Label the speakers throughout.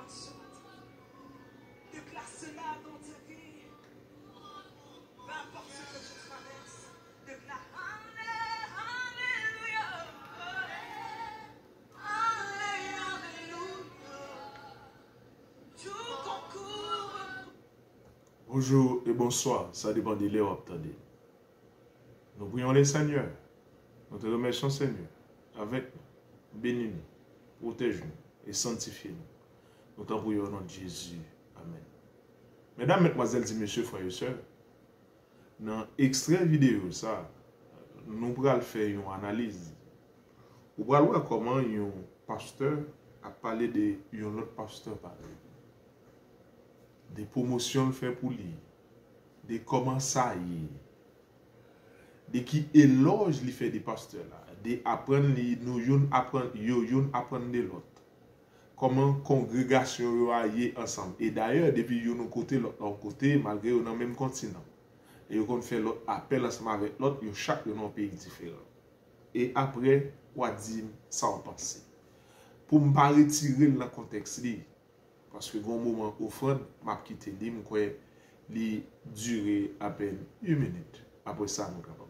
Speaker 1: ce matin. Déclare cela dans ta vie. Peu importe ce que tu traverses, déclare Alléluia. Alléluia. Tout concourt.
Speaker 2: Bonjour et bonsoir, ça dépend de l'heure attendez. Nous prions le Seigneur. Nous te remercions Seigneur. Avec nous, bénis-nous, protège-nous et sanctifie-nous. Nous t'en prions au nom de Jésus. Amen. Mesdames, mesdemoiselles et messieurs, frères et sœurs, dans l'extrait vidéo, ça, nous allons faire une analyse. Nous allons voir comment un pasteur a parlé de un autre pasteur parler. Des promotions fait pour lui. De comment ça y est. De qui éloge lui fait des pasteurs là. De apprendre nous apprendre de l'autre. Comment congrégation y est ensemble. Et d'ailleurs, depuis yon côté l'autre côté, malgré yon dans le même continent. Et yon fait l'autre appel ensemble avec l'autre, yon chaque yon dans un pays différent. Et après, on dit ça en pensée. Pour ne pas retirer le contexte li, parce que bon moment offrande, m'a quitté li, m'kwe li durer à peine 1 minute. Après ça, nous capable.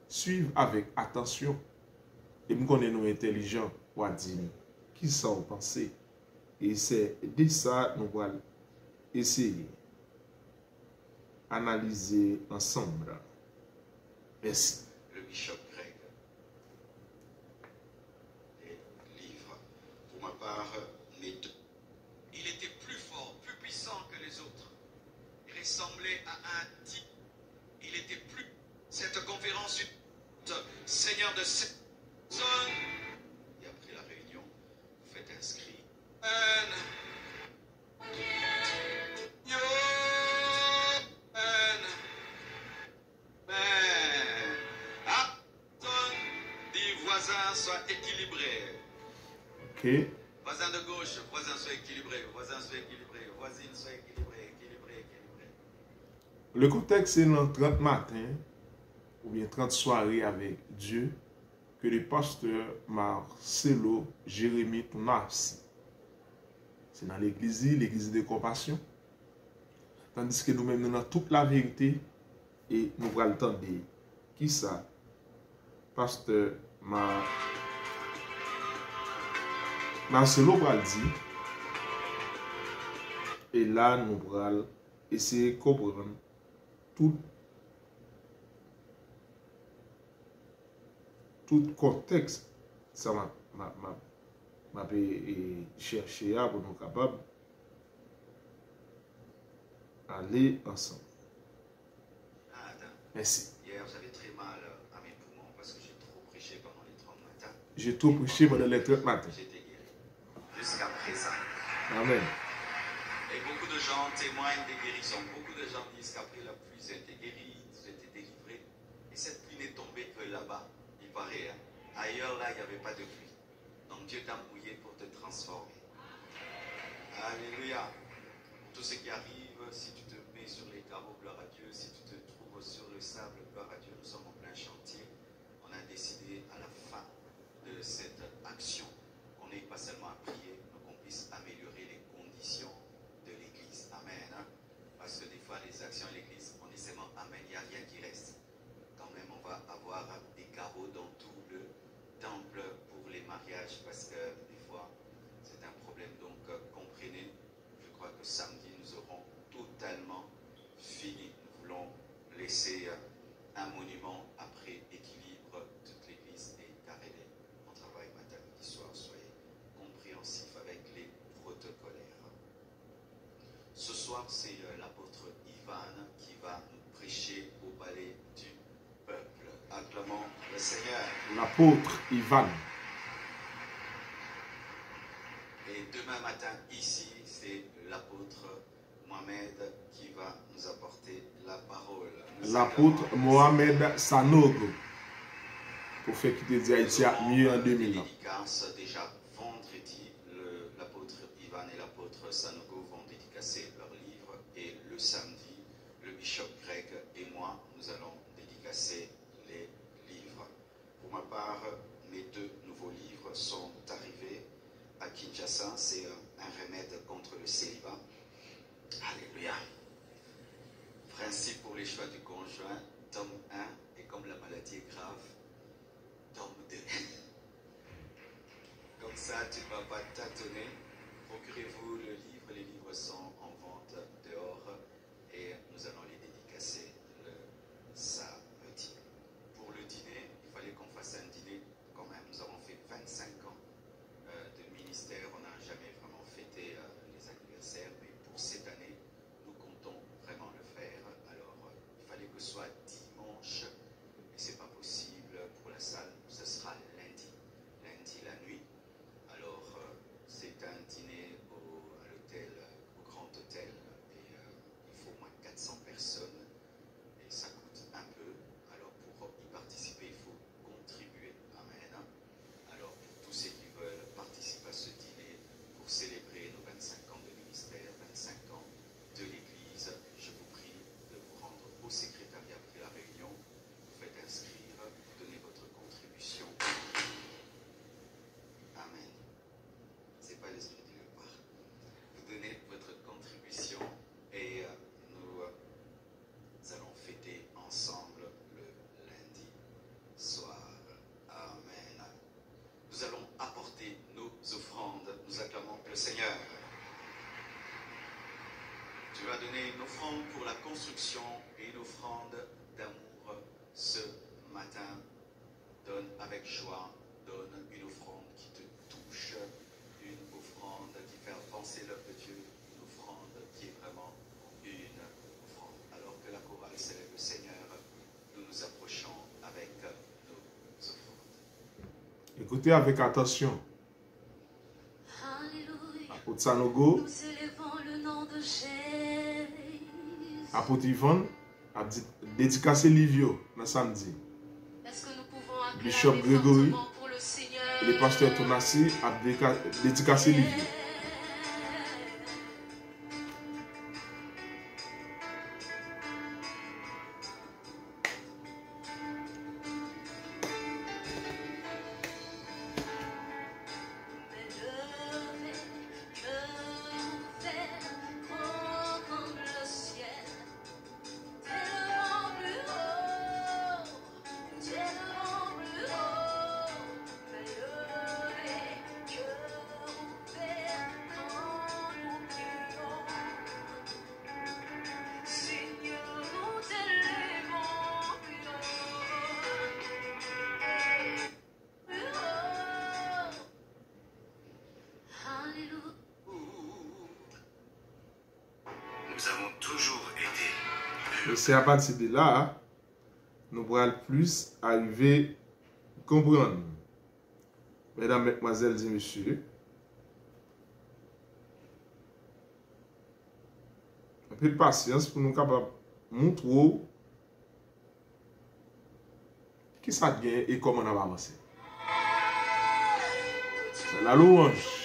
Speaker 2: Suivre avec attention. Et nous connaissons nous intelligents, on dit qui ça on pensé. Et c'est de ça nous allons essayer analyser ensemble. Merci.
Speaker 3: Le Bishop Greg. Les livres, pour ma part, mes deux. Il était plus fort, plus puissant que les autres. Il ressemblait à un type. Il était plus. Cette conférence, Seigneur de cette zone. Et après la réunion, vous faites inscrit. Voisins soient équilibrés.
Speaker 2: Ok.
Speaker 3: Voisins de gauche, voisins soient équilibrés. Voisins soient équilibrés. Voisines soient équilibrées. Équilibrés.
Speaker 2: Le contexte c'est dans 30 matins ou bien 30 soirées avec Dieu que le pasteur Marcelo Jérémie Tounassi. C'est dans l'église de compassion. Tandis que nous-mêmes, nous avons toute la vérité et nous allons entendre qui ça, pasteur Marcelo va dire. Et là, nous allons essayer de comprendre tout contexte. Ça m'a cherché pour nous capables aller ensemble. Merci.
Speaker 3: Hier, j'avais très mal à mes poumons parce que j'ai trop prêché pendant les 30 matins.
Speaker 2: J'ai trop prêché pendant les 30 matins.
Speaker 3: J'étais guéri. Jusqu'à présent.
Speaker 2: Amen.
Speaker 3: Et beaucoup de gens témoignent des guérisons. Beaucoup de gens disent qu'après la pluie, ils étaient guéris, ils étaient délivrés. Et cette pluie n'est tombée que là-bas, il paraît. Ailleurs, là, il n'y avait pas de pluie. Donc Dieu t'a mouillé pour te transformer. Alléluia. Pour tout ce qui arrive, si tu te mets sur les carreaux, gloire à Dieu. Si tu te trouves sur le sable, gloire à Dieu. Nous sommes en plein chantier. On a décidé à la fin de cette action qu'on n'ait pas seulement à prier, mais qu'on puisse améliorer les conditions de l'église. Amen. Hein? Parce que des fois, les actions à l'église, on est seulement amen, il n'y a rien qui reste. Quand même, on va avoir des carreaux dans tout le temple pour les mariages parce que des fois, c'est un problème. Donc, comprenez, je crois que samedi, nous aurons totalement fini. Nous voulons laisser un monument après équilibre. Toute l'église est carrelée. On travaille matin, midi, soir. Soyez compréhensifs avec les protocolaires. Ce soir, c'est l'apôtre Ivan qui va nous prêcher au palais du peuple. Acclamons le Seigneur.
Speaker 2: L'apôtre Ivan.
Speaker 3: Et demain matin, ici, c'est l'apôtre Mohamed qui va nous apporter la parole.
Speaker 2: L'apôtre Mohamed Sanogo. Pour faire quitter d'Haïti mieux en 2000 ans.
Speaker 3: Dédicace déjà vendredi, l'apôtre Ivan et l'apôtre Sanogo vont dédicacer leur livre. Et le samedi, le bishop Greg et moi, nous allons dédicacer les livres. Pour ma part, mes 2 nouveaux livres sont arrivés à Kinshasa. C'est un remède contre le célibat. Alléluia. Principe pour les choix du conjoint, tome 1, et comme la maladie est grave, tome 2. Comme ça, tu ne vas pas tâtonner. Procurez-vous le livre. Les livres sont en vente dehors et nous allons les dédicacer le samedi. Pour le dîner, il fallait qu'on fasse un dîner quand même. Nous avons fait 25 ans de ministère. On n'a jamais vraiment fêté les anniversaires, mais pour cette année, nous comptons vraiment le faire. Alors, il fallait que ce soit dimanche, mais ce n'est pas possible pour la salle. Ce sera lundi la nuit. Alors, c'est un dîner à l'hôtel, au Grand Hôtel, et il faut au moins 400 personnes, et ça coûte un peu. Alors, pour y participer, il faut contribuer. Amen. Alors, pour tous ceux qui veulent participer à ce dîner, pour célébrer nos 25 ans de ministère, 25 ans de l'Église, je vous prie de vous rendre au secrétariat après la réunion. Vous faites inscrire, vous donnez votre contribution. Amen. C'est pas l'esprit du léopard. Vous donnez votre contribution et nous allons fêter ensemble le lundi soir. Amen. Nous allons apporter nos offrandes. Nous acclamons le Seigneur. Tu vas donner une offrande pour la construction et une offrande d'amour ce matin. Donne avec joie. Donne une offrande qui te touche, une offrande qui fait avancer l'œuvre de Dieu, une offrande qui est vraiment une offrande. Alors que la chorale célèbre le Seigneur, nous nous approchons avec nos offrandes.
Speaker 2: Écoutez avec attention. Apôtre Sanogo,
Speaker 4: Nous élevons le nom de Jésus.
Speaker 2: apôtre Yvonne, a dédicacé Livio le samedi.
Speaker 4: Est-ce que nous pouvons acclamer
Speaker 2: Bishop Grégory,
Speaker 4: fortement pour le Seigneur?
Speaker 2: le pasteur Tonassi a dédicacé Livio.
Speaker 3: Nous avons toujours été.
Speaker 2: Et c'est à partir de là, nous pourrons plus arriver à comprendre. Mesdames, mesdemoiselles et messieurs, un peu de patience pour nous capables de montrer qui ça gagne et comment on va avancer. C'est la louange.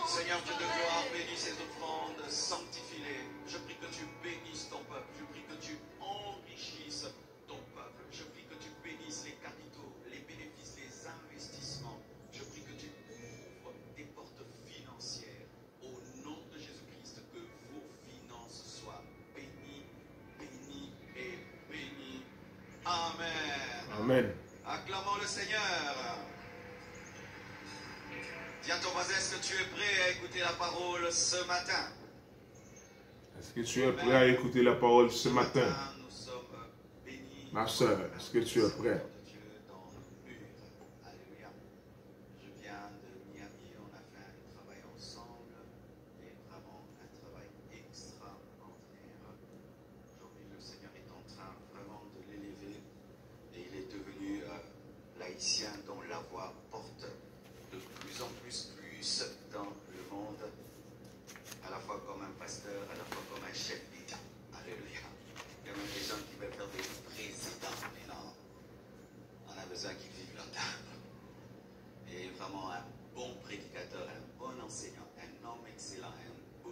Speaker 3: Seigneur Dieu de gloire, bénis ces offrandes, sanctifie-les. Je prie que tu bénisses ton peuple. Je prie que tu enrichisses ton peuple. Je prie que tu bénisses les capitaux, les bénéfices, les investissements. Je prie que tu ouvres des portes financières. Au nom de Jésus-Christ, que vos finances soient bénies, bénies et bénies. Amen.
Speaker 2: Amen.
Speaker 3: Acclamons le Seigneur. Dis à ton voisin, est-ce que tu es prêt à écouter la parole ce matin?
Speaker 2: Est-ce que tu es prêt à écouter la parole ce matin?
Speaker 3: Nous sommes bénis.
Speaker 2: Ma soeur, est-ce que tu es prêt?
Speaker 3: Dieu dans le mur. Alléluia. Je viens de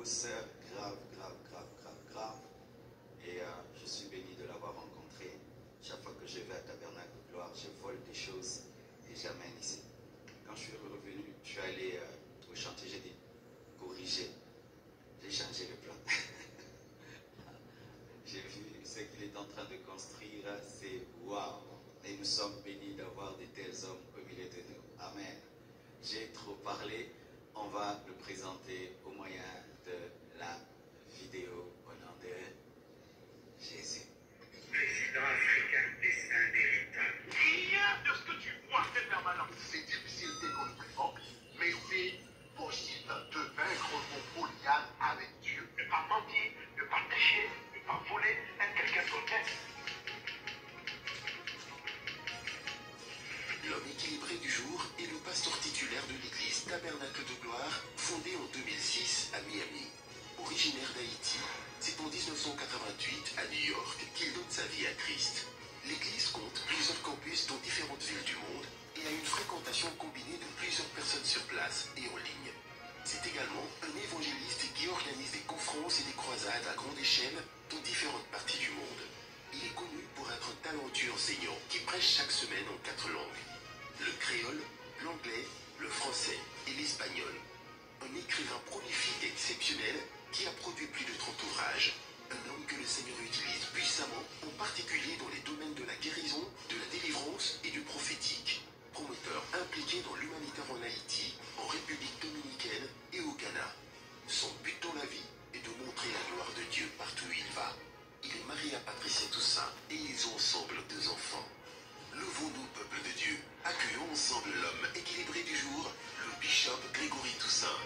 Speaker 3: sœur grave, grave, grave, grave, grave. Et je suis béni de l'avoir rencontré. Chaque fois que je vais à Tabernacle de Gloire, je vole des choses et j'amène ici. Quand je suis revenu, je suis allé au chantier, j'ai dit, corriger. J'ai changé le plan. J'ai vu ce qu'il est en train de construire, c'est waouh. Et nous sommes bénis d'avoir de tels hommes au milieu de nous. Amen. J'ai trop parlé. On va le présenter au moyen de la vidéo au nom de Jésus.
Speaker 5: Président africain des saints véritables.
Speaker 6: Rien de ce que tu vois est permanent. C'est difficile d'économiquement, mais c'est possible de vaincre vos polyades avec Dieu.
Speaker 5: Ne pas mentir, ne pas tricher, ne pas voler, être quelqu'un d'autre.
Speaker 7: L'homme équilibré du jour est le pasteur titulaire de l'église Tabernacle de Gloire, fondée en 2006 à Miami. Originaire d'Haïti, c'est en 1988 à New York qu'il donne sa vie à Christ. L'église compte plusieurs campus dans différentes villes du monde et a une fréquentation combinée de plusieurs personnes sur place et en ligne. C'est également un évangéliste qui organise des conférences et des croisades à grande échelle dans différentes parties du monde. Il est connu pour être un talentueux enseignant qui prêche chaque semaine en 4 langues. Le créole, l'anglais, le français et l'espagnol. Un écrivain prolifique et exceptionnel qui a produit plus de 30 ouvrages. Un homme que le Seigneur utilise puissamment, en particulier dans les domaines de la guérison, de la délivrance et du prophétique. Promoteur impliqué dans l'humanitaire en Haïti, en République dominicaine et au Ghana. Son but dans la vie est de montrer la gloire de Dieu partout où il va. Il est marié à Patricia Toussaint et ils ont ensemble 2 enfants. Levons-nous, peuple de Dieu, accueillons ensemble l'homme équilibré du jour, le bishop Grégory Toussaint.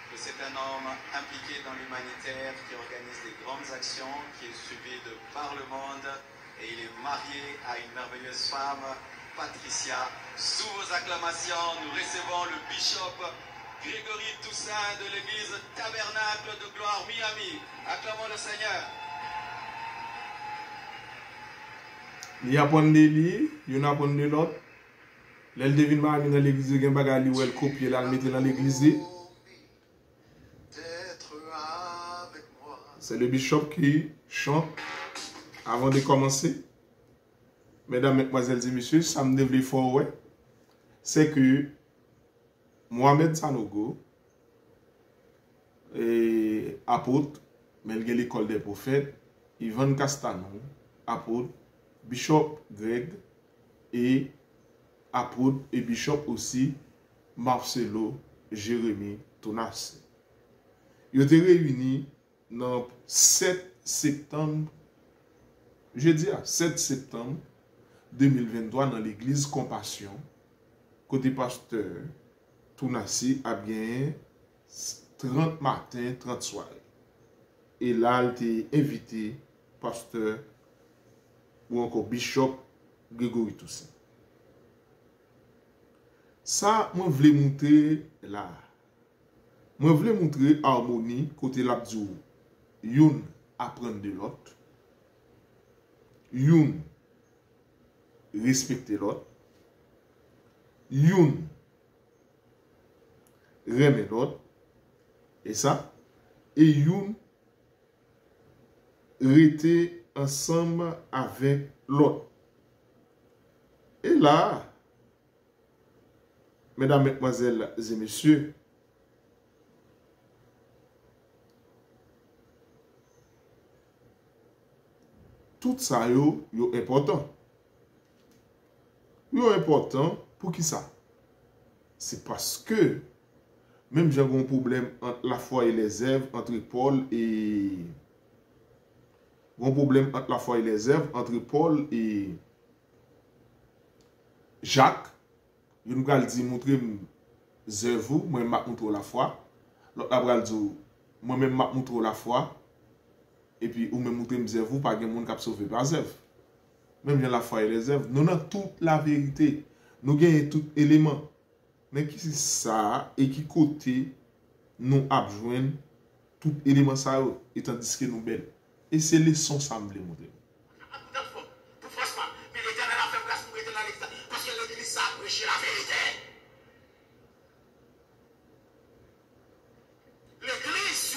Speaker 3: Que c'est un homme impliqué dans l'humanitaire qui organise des grandes actions, qui est suivi par le monde et il est marié à une merveilleuse femme, Patricia. Sous vos acclamations, nous recevons le bishop Grégory Toussaint de l'église Tabernacle de Gloire Miami. Acclamons le Seigneur.
Speaker 2: Il y a pas de li, il y a pas de l'autre. L'elle devine Miami dans l'église, il y a un bagage où elle copie, elle met dans l'église. C'est le bishop qui chante avant de commencer. Mesdames, mesdemoiselles et messieurs, ça me devait fort, ouais. C'est que Mohamed Sanogo, et apôtre, mais il y a l'école des prophètes, Ivan Castano, apôtre, bishop Greg, et apôtre et bishop aussi, Marcelo Jérémy Tonas. Ils étaient réunis dans 7 septembre, jeudi 7 septembre 2023 dans l'église Compassion, côté pasteur Tounassi a bien 30 matin, 30 soir. Et là, il était invité pasteur ou encore bishop Grégory Toussaint. Ça, moi, je voulais montrer là. Moi, je voulais montrer harmonie côté l'abdou. Youn apprendre de l'autre. Youn respecter l'autre. Youn remet l'autre. Et ça. Et youn rester ensemble avec l'autre. Et là, mesdames, mesdemoiselles et messieurs, tout ça yo important. Yo important pour qui ça? C'est parce que même j'ai un problème entre la foi et les œuvres, entre Paul et un problème entre la foi et les œuvres, entre Paul et Jacques. Je nous allons dire montrer œuvres, moi-même je montre la foi. L'autre va dire moi-même je montre la foi. Et puis, ou même montrer mes œuvres, pas de monde qui a sauvé par œuvres. Même dans la foi et les œuvres, nous avons toute la vérité. Nous avons tout élément. Mais qui c'est ça et qui côté nous adjoignent tout élément ça et tandis que nous belles. Et c'est les sons ça me montrer.
Speaker 6: L'église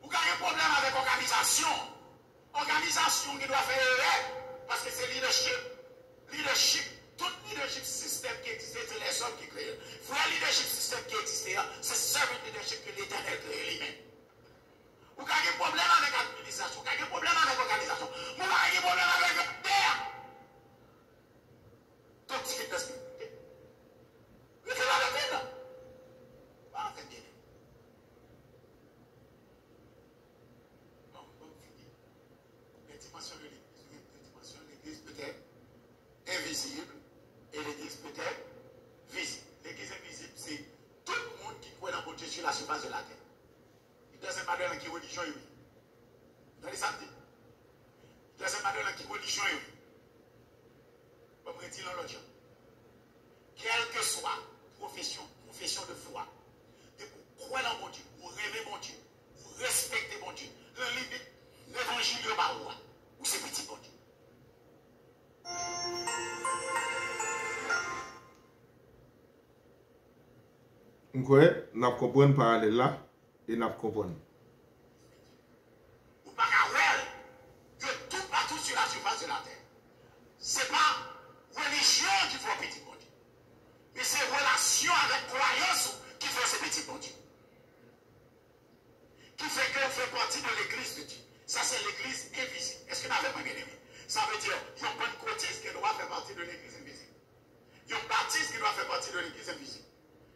Speaker 6: Vous avez un problème avec l'organisation. Organisation qui doit faire erreur parce que c'est leadership. Leadership, tout leadership système qui existe, c'est les hommes qui créent. Vrai leadership système qui existe, c'est servant leadership que l'Éternel crée lui-même. Vous avez un problème avec l'administration, vous avez un problème avec l'organisation, vous avez un problème avec le terre. Donc, c'est une spiritualité. Vous êtes là avec elle. Pas avec bien. Non, donc, fini. Les dimensions de l'église peut-être invisible et l'église peut-être visible. L'église invisible, c'est tout le monde qui croit dans mon Dieu sur la surface de la terre. Il doesn't matter dans quelle religion il est. Vous allez samedi. Il doesn't matter dans quelle religion il est. Comme on dit dans l'autre. Quelle que soit profession de foi, de vous croire dans mon Dieu, vous rêvez mon Dieu, vous respectez mon Dieu, l'évangile de Baroua, ou c'est petit bon Dieu.
Speaker 2: Nous comprenons le parallèle là et nous comprenons.
Speaker 6: Ou pas qu'à que tout partout sur la surface de la terre. Ce n'est pas religion qui fait petit bon Dieu. Mais c'est relation avec croyance qui fait ce petit bon Dieu. Qui fait qu'on fait partie de l'église de Dieu. Ça, c'est l'église invisible. Est-ce que vous n'avez pas bien aimé? Ça veut dire qu'il y a un pentecôtiste qui doit faire partie de l'église invisible. Il y a un baptiste qui doit faire partie de l'église invisible.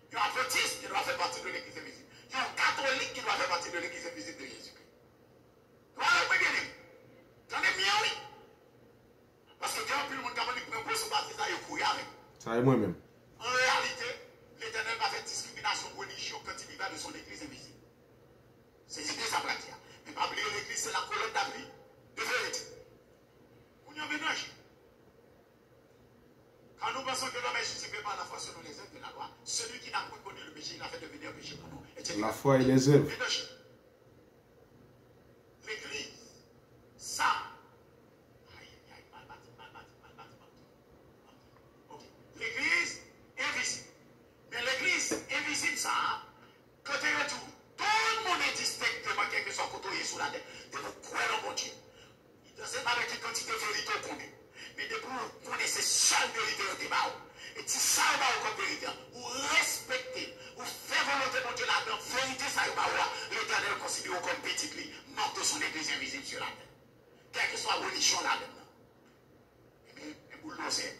Speaker 6: Il y a un adventiste qui doit faire partie de l'église invisible. Il y a un catholique qui doit faire partie de l'église invisible de Jésus-Christ. Vous n'avez pas bien aimé? J'en ai mis oui. Parce que quand plus le monde qui prend pour se baptiser, il couille avec.
Speaker 2: Ça est moi-même.
Speaker 6: En réalité, l'Éternel va faire discrimination religion quand il va de son église invisible. C'est l'idée ça pratique. Mais pas oublier l'église, c'est la colonne d'abri de vérité. On y a ménage. Quand nous pensons que l'homme est justifié par la foi selon les œuvres de la loi, celui qui n'a pas connu le péché, il a fait devenir péché pour nous.
Speaker 2: La foi et les œuvres.
Speaker 6: L'église, ça. L'église invisible. Mais l'église invisible, ça, quand elle est tout le monde est distinctement quelque soit côtoyé sous la tête. De vous croire en mon Dieu. Il ne sait pas avec quelle quantité de vérité on connaît. Mais de vous connaissez seule vérité au débat. Et si ça va comme vérité, vous respectez, vous faites volonté de mon Dieu là-dedans, vérité ça va voir, l'Éternel considère comme petit lit, mort de son église invisible sur la terre. Quelle que soit la religion là-dedans. Mais vous le savez.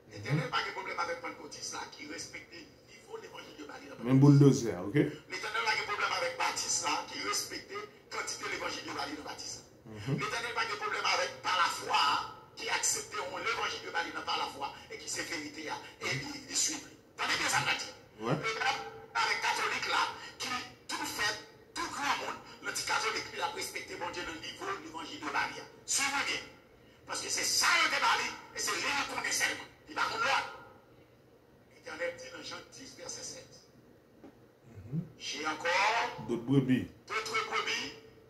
Speaker 6: L'Éternel n'a pas de problème avec Pentecôtiste là, qui respecte le niveau de l'évangile de Marie.
Speaker 2: Même bulldozer, ok?
Speaker 6: L'Éternel n'a pas de problème avec Baptiste là, qui respecte la quantité de l'évangile de Marie de Baptiste. L'Éternel n'a pas de problème avec par la foi, qui accepte l'évangile de Marie par la foi, et qui sait vérité et il suit. T'entendez bien ça, Mathieu?
Speaker 2: Ouais.
Speaker 6: Avec catholique là, qui tout fait, tout grand monde, le petit catholique lui a respecté mon Dieu le niveau de l'évangile de Marie. Suivez bien. Parce que c'est ça le débat, et c'est lui qu'on est seulement. Il va qu'on l'autre. L'Éternel dit dans Jean 10, verset 7. J'ai encore
Speaker 2: d'autres brebis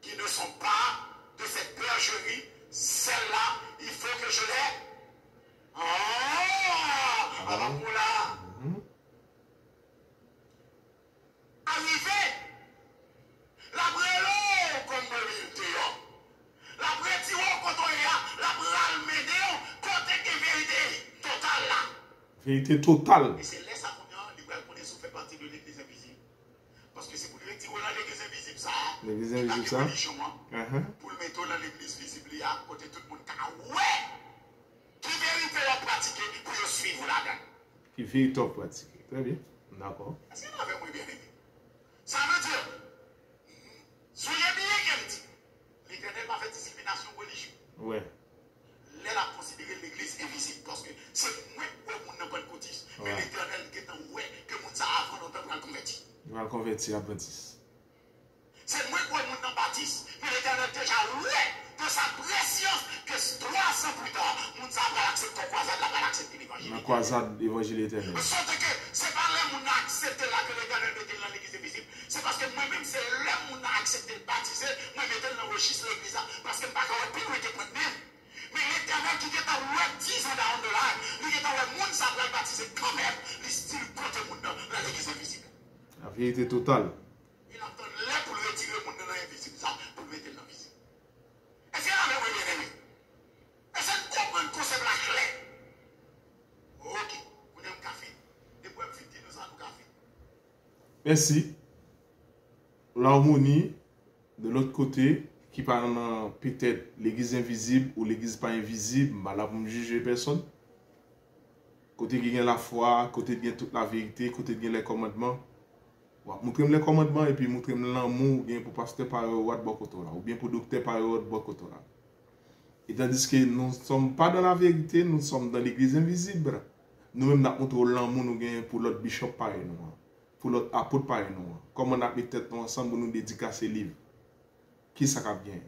Speaker 6: qui ne sont pas de cette bergerie. Celle-là, il faut que je l'ai. Alors là. Arrivé. La brelo comme de la brelo quand on est là. La brelo médéo. Côté de vérité totale là.
Speaker 2: Vérité totale.
Speaker 6: Et c'est là ça qu'on fait partie de l'église invisible. Parce que c'est pour le retirer dans l'église invisible ça.
Speaker 2: L'église invisible ça.
Speaker 6: Pour le mettre dans l'église visible à côté tout le monde. Ouais. Qui vérité à pratiquer pour je suivre là-dedans.
Speaker 2: Qui vérité à pratiquer. Très bien. D'accord.
Speaker 6: Est-ce que vous avez moins bien aimé? Ça veut dire, soyez bien qu'elle dit. L'Éternel m'a fait discrimination religieuse.
Speaker 2: Ouais.
Speaker 6: Elle a considéré l'église invisible parce que c'est moi qui ne peux pas le côté. Mais l'Éternel qui est en ouais que mon ça avant on peut le convertir.
Speaker 2: Il va convertir à baptiste.
Speaker 6: C'est moi qui mon baptiste, mais l'Éternel déjà ouais de sa préscience que 300 plus tard, mon ça va accepter ton croisade, là va accepter l'évangile.
Speaker 2: La croisade l'évangile éternel.
Speaker 6: De sorte que c'est pas là mon accepté là que l'Éternel mettait dans l'église invisible. C'est parce que moi-même c'est là mon accepté le baptiser, moi mettais dans le registre l'église parce que je ne pas plus que moi-même. Mais l'Éternel qui est en 10 ans dans de là, lui qui est en monde ça va baptiser quand même, le style côté monde dans l'église invisible.
Speaker 2: La vérité totale.
Speaker 6: Il entend là pour le retirer le monde dans l'invisible. invisible ça pour mettre dans le visible. Est-ce que vous avez bien aimé? Est-ce que vous comprenez le concept la clé? Ok, vous avez un café. Et vous avez fait nous ça pour café.
Speaker 2: Merci. L'harmonie, de l'autre côté, qui parle peut-être l'église invisible ou l'église pas invisible, bah là pour me juger personne. Côté qui a la foi, côté qui a toute la vérité, côté qui a les commandements. Montrez-moi les commandements et puis montrez-moi l'amour bien pour pasteur par ou bien pour docteur par là. Et tandis que nous ne sommes pas dans la vérité, nous sommes dans l'église invisible. Nous-mêmes, nous montrons l'amour nous gagnons pour l'autre bishop pareil nous, pour l'autre apôtre pareil nous. Comment on a mis tête ensemble pour nous dédicacer livre. Qui ça va bien?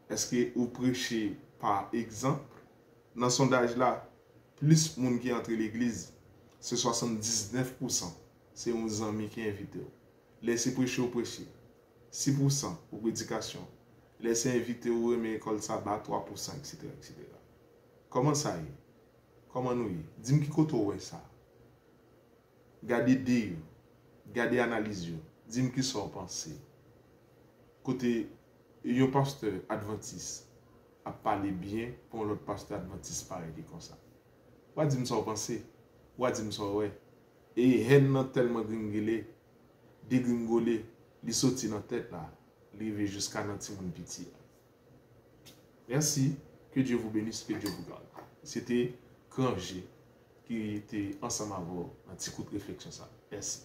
Speaker 2: Est-ce que vous prêchez par exemple? Dans ce sondage là, plus de monde qui entre l'église, c'est 79%. C'est un ami qui est invité. Laissez prêcher ou prêcher. 6% pour prédication. Laissez inviter ou remettre l'école sabbat 3%, etc., etc. Comment ça y est? Comment nous y est? Dis-moi qui côté ouais ça. Gardez des, gardez analyse. Dis-moi qui sont pensés. Côté un pasteur adventiste a parlé bien pour l'autre pasteur adventiste pareil comme ça. Ou dis-moi ça pensé. Ou dis-moi ça ouais. Et haine tellement gringolé, dégringolé, li sorti dans tête là, arrivé jusqu'à notre monde petit. Merci, que Dieu vous bénisse, que Dieu vous garde. C'était Granger qui était ensemble avec vous dans un petit coup de réflexion ça. Merci.